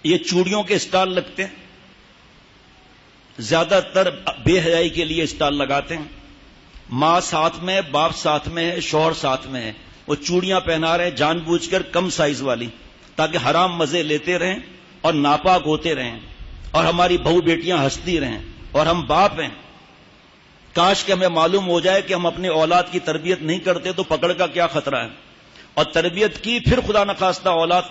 یہ چوڑیوں کے اسٹال لگتے ہیں، زیادہ تر بے حیائی کے لیے اسٹال لگاتے ہیں. ماں ساتھ میں ہے، باپ ساتھ میں ہے، شوہر ساتھ میں ہے، وہ چوڑیاں پہنا رہے ہیں جان بوجھ کر کم سائز والی، تاکہ حرام مزے لیتے رہیں اور ناپاک ہوتے رہیں اور ہماری بہو بیٹیاں ہنستی رہیں. اور ہم باپ ہیں، کاش کہ ہمیں معلوم ہو جائے کہ ہم اپنے اولاد کی تربیت نہیں کرتے تو پکڑ کا کیا خطرہ ہے، اور تربیت کی پھر خدا نخواستہ اولاد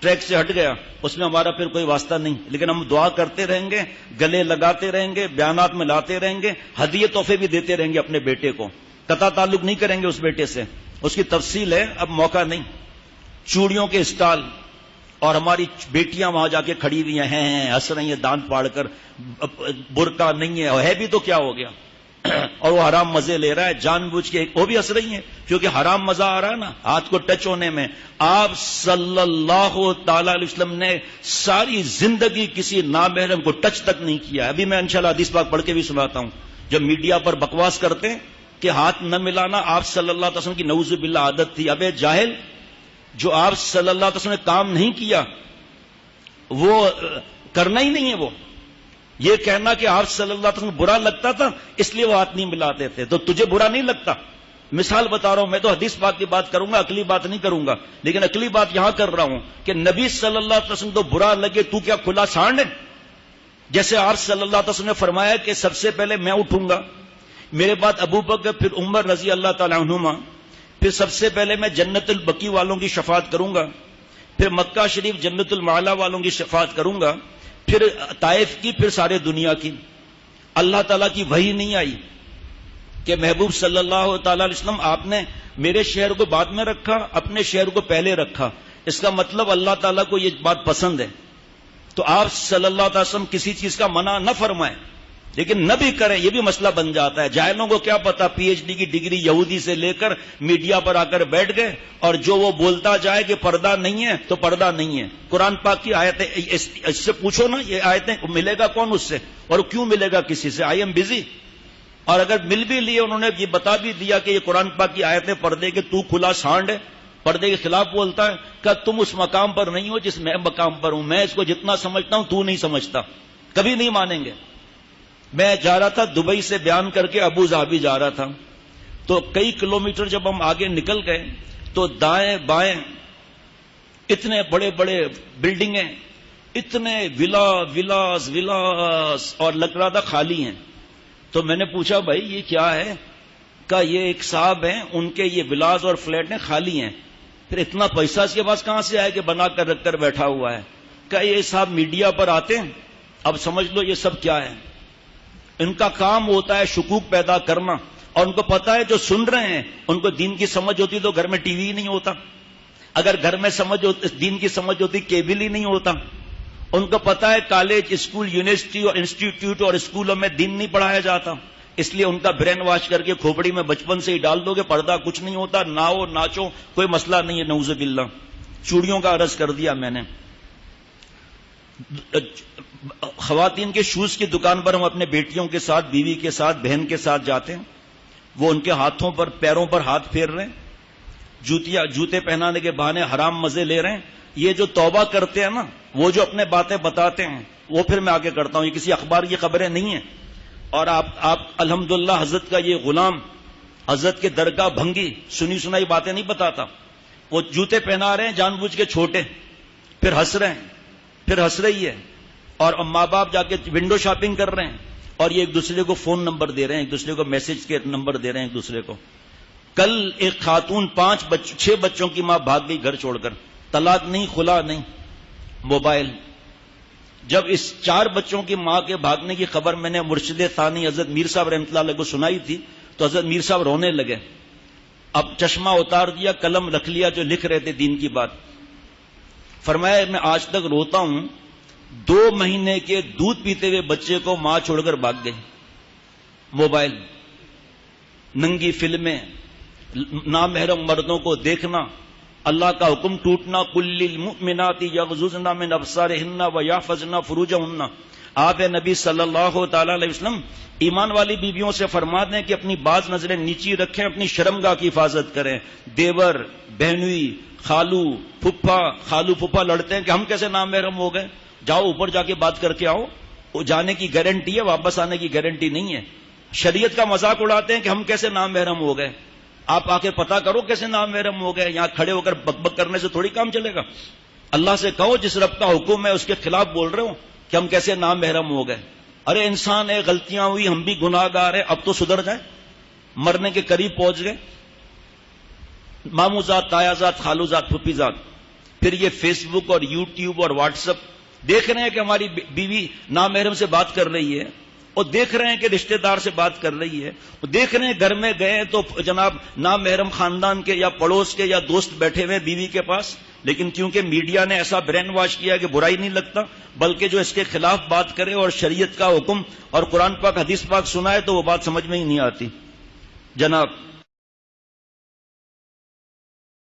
ٹریک سے ہٹ گیا، اس میں ہمارا پھر کوئی واسطہ نہیں. لیکن ہم دعا کرتے رہیں گے، گلے لگاتے رہیں گے، بیانات میں لاتے رہیں گے، ہدیے تحفے بھی دیتے رہیں گے اپنے بیٹے کو، قطع تعلق نہیں کریں گے اس بیٹے سے. اس کی تفصیل ہے، اب موقع نہیں. چوڑیوں کے اسٹال، اور ہماری بیٹیاں وہاں جا کے کھڑی ہوئی ہیں، ہنس رہی ہیں دانت پاڑ کر، برقع نہیں ہے بھی تو کیا ہو گیا، اور وہ حرام مزے لے رہا ہے جان بوجھ کے. وہ بھی ہنس رہی ہیں کیونکہ حرام مزہ آ رہا ہے نا ہاتھ کو ٹچ ہونے میں. آپ صلی اللہ تعالی علیہ وسلم نے ساری زندگی کسی نامحرم کو ٹچ تک نہیں کیا. ابھی میں انشاءاللہ حدیث پاک پڑھ کے بھی سناتا ہوں. جب میڈیا پر بکواس کرتے ہیں کہ ہاتھ نہ ملانا آپ صلی اللہ علیہ وسلم کی نعوذ باللہ عادت تھی، ابے جاہل، جو آپ صلی اللہ علیہ وسلم نے کام نہیں کیا وہ کرنا ہی نہیں ہے. وہ یہ کہنا کہ آپ صلی اللہ علیہ وسلم برا لگتا تھا اس لیے وہ ہاتھ نہیں ملاتے تھے، تو تجھے برا نہیں لگتا. مثال بتا رہا ہوں، میں تو حدیث پاک کی بات کروں گا، عقلی بات نہیں کروں گا، لیکن عقلی بات یہاں کر رہا ہوں کہ نبی صلی اللہ علیہ وسلم تو برا لگے، تو کیا کھلا سانڈ ہے؟ جیسے آپ صلی اللہ علیہ وسلم نے فرمایا کہ سب سے پہلے میں اٹھوں گا، میرے بعد ابو بکر، پھر عمر رضی اللہ تعالی عنہما، پھر سب سے پہلے میں جنت البقیع والوں کی شفاعت کروں گا، پھر مکہ شریف جنت المعلا والوں کی شفاعت کروں گا، پھر طائف کی، پھر سارے دنیا کی. اللہ تعالیٰ کی وحی نہیں آئی کہ محبوب صلی اللہ تعالی علیہ وسلم آپ نے میرے شہر کو بعد میں رکھا، اپنے شہر کو پہلے رکھا. اس کا مطلب اللہ تعالیٰ کو یہ بات پسند ہے. تو آپ صلی اللہ علیہ وسلم کسی چیز کا منع نہ فرمائیں، لیکن نہ بھی کریں، یہ بھی مسئلہ بن جاتا ہے. جاہلوں کو کیا پتا، پی ایچ ڈی کی ڈگری یہودی سے لے کر میڈیا پر آ کر بیٹھ گئے، اور جو وہ بولتا جائے کہ پردہ نہیں ہے تو پردہ نہیں ہے. قرآن پاک کی آیتیں، اس سے پوچھو نا یہ آیتیں ملے گا کون اس سے، اور کیوں ملے گا کسی سے؟ I am busy. اور اگر مل بھی لیے، انہوں نے یہ بتا بھی دیا کہ یہ قرآن پاک کی آیتیں پردے کے، تو کھلا سانڈ ہے، پردے کے خلاف بولتا ہے. کہ تم اس مقام پر نہیں ہو جس میں مقام پر ہوں، میں اس کو جتنا سمجھتا ہوں تو نہیں سمجھتا. کبھی نہیں مانیں گے. میں جا رہا تھا دبئی سے بیان کر کے ابو ظہبی جا رہا تھا، تو کئی کلومیٹر جب ہم آگے نکل گئے تو دائیں بائیں اتنے بڑے بڑے بلڈنگیں، اتنے ولاس اور لگ رہا تھا خالی ہیں. تو میں نے پوچھا بھائی یہ کیا ہے؟ کہ یہ ایک صاحب ہیں، ان کے یہ ولاس اور فلیٹ ہیں خالی ہیں. پھر اتنا پیسہ اس کے پاس کہاں سے آئے کہ بنا کر رکھ کر بیٹھا ہوا ہے؟ کہ یہ صاحب میڈیا پر آتے ہیں، اب سمجھ لو یہ سب کیا ہے. ان کا کام ہوتا ہے شکوک پیدا کرنا، اور ان کو پتا ہے جو سن رہے ہیں ان کو دین کی سمجھ ہوتی تو گھر میں ٹی وی ہی نہیں ہوتا، اگر گھر میں دین کی سمجھ ہوتی کیبل ہی نہیں ہوتا. ان کو پتا ہے کالج، اسکول، یونیورسٹی اور انسٹیٹیوٹ اور اسکولوں میں دین نہیں پڑھایا جاتا، اس لیے ان کا برین واش کر کے کھوپڑی میں بچپن سے ہی ڈال دو گے، پردہ کچھ نہیں ہوتا، ناؤ ناچو کوئی مسئلہ نہیں ہے. نعوذ باللہ. چوڑیوں کا عرض کر دیا میں نے. خواتین کے شوز کی دکان پر ہم اپنے بیٹیوں کے ساتھ، بیوی کے ساتھ، بہن کے ساتھ جاتے ہیں، وہ ان کے ہاتھوں پر، پیروں پر ہاتھ پھیر رہے ہیں، جوتے پہنانے کے بہانے حرام مزے لے رہے ہیں. یہ جو توبہ کرتے ہیں نا، وہ جو اپنے باتیں بتاتے ہیں، وہ پھر میں آگے کرتا ہوں، یہ کسی اخبار کی خبریں نہیں ہیں. اور آپ الحمدللہ حضرت کا یہ غلام، حضرت کے درگاہ بھنگی، سنی سنائی باتیں نہیں بتاتا. وہ جوتے پہنا رہے ہیں جان بوجھ کے چھوٹے، پھر ہنس رہے ہیں، پھر ہنس رہی ہے، اور ماں باپ جا کے ونڈو شاپنگ کر رہے ہیں، اور یہ ایک دوسرے کو فون نمبر دے رہے ہیں، ایک دوسرے کو میسج کے نمبر دے رہے ہیں ایک دوسرے کو. کل ایک خاتون 6 بچوں کی ماں بھاگ گئی گھر چھوڑ کر، طلاق نہیں، خلا نہیں، موبائل. جب اس 4 بچوں کی ماں کے بھاگنے کی خبر میں نے مرشد ثانی حضرت میر صاحب رحمۃ اللہ علیہ کو سنائی تھی تو حضرت میر صاحب رونے لگے. اب چشمہ اتار دیا، قلم رکھ لیا، جو لکھ رہے تھے دین کی بات. فرمایا میں آج تک روتا ہوں، 2 مہینے کے دودھ پیتے ہوئے بچے کو ماں چھوڑ کر بھاگ گئی. موبائل، ننگی فلمیں، نامحرم مردوں کو دیکھنا، اللہ کا حکم ٹوٹنا، کل المؤمنات یغضضن من ابصارہن ویحفظن فروجہن. آپ نبی صلی اللہ تعالی علیہ وسلم ایمان والی بیویوں سے فرما دیں کہ اپنی بعض نظریں نیچی رکھیں، اپنی شرمگاہ کی حفاظت کریں. دیور، بہنوئی، خالو پھپھا لڑتے ہیں کہ ہم کیسے نام محرم ہو گئے. جاؤ اوپر جا کے بات کر کے آؤ. وہ جانے کی گارنٹی ہے, واپس آنے کی گارنٹی نہیں ہے. شریعت کا مذاق اڑاتے ہیں کہ ہم کیسے نام محرم ہو گئے. آپ آ کے پتا کرو کیسے نام محرم ہو گئے. یہاں کھڑے ہو کر بک بک کرنے سے تھوڑی کام چلے گا. اللہ سے کہو جس رب کا حکم ہے اس کے خلاف بول رہے ہو کہ ہم کیسے نام محرم ہو گئے. ارے انسان ہے, غلطیاں ہوئی, ہم بھی گناہ گار ہیں, اب تو سدھر جائیں. مرنے کے قریب پہنچ گئے. مامو ذات, تایا ذات, خالو ذات, پھپھی ذات. پھر یہ فیس بک اور یوٹیوب اور واٹس ایپ دیکھ رہے ہیں کہ ہماری بیوی نام محرم سے بات کر رہی ہے, اور دیکھ رہے ہیں کہ رشتہ دار سے بات کر رہی ہے, اور دیکھ رہے ہیں گھر میں گئے تو جناب نام محرم خاندان کے یا پڑوس کے یا دوست بیٹھے ہوئے بیوی کے پاس. لیکن کیونکہ میڈیا نے ایسا برین واش کیا کہ برائی نہیں لگتا, بلکہ جو اس کے خلاف بات کرے اور شریعت کا حکم اور قرآن پاک حدیث پاک سنائے تو وہ بات سمجھ میں ہی نہیں آتی. جناب